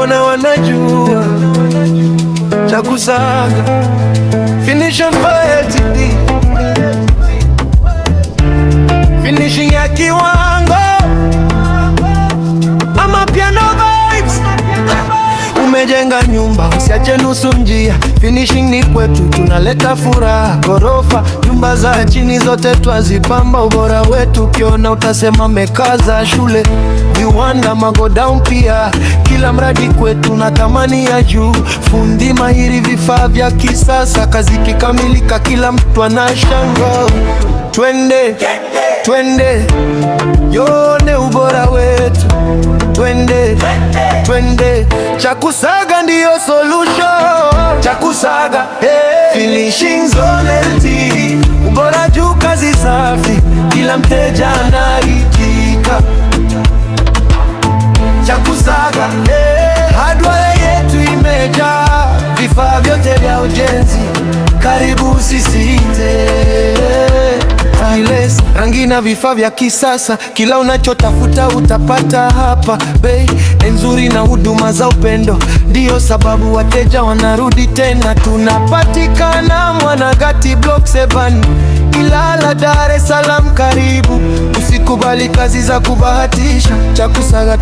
mbona wanajua cha kusaga. Finishing for LTD, finishing ya kiwango ama piano vibes. Umejenga nyumba usiache nusu njia, finishing ni kwetu, tunaleta furaha. Ghorofa, nyumba za chini zote twazipamba, ubora wetu ukiona utasema mekaza. Shule, viwanda, magodown pia, kila mradi kwetu na thamani ya juu. Fundi mahiri, vifaa vya kisasa, kazi kikamilika kila mtu anashangaa. Twende, twende, yone ubora wetu. Twende, twende, cha kusaga ndiyo solution. Cha kusaga, hey. Finishing Zone LTD, ubora juu, kazi safi, kila mteja anaridhika. Cha kusaga, hey. Hardware yetu imejaa, vifaa vyote vya ujenzi, karibu usisite. Rangi na vifaa vya kisasa, kila unachotafuta utapata hapa. Bei nzuri na huduma za upendo, ndiyo sababu wateja wanarudi tena. Tunapatikana Mwanagati Block 7, Ilala, Dar es Salaam, karibu. Usikubali kazi za kubahatisha. Cha kusaga.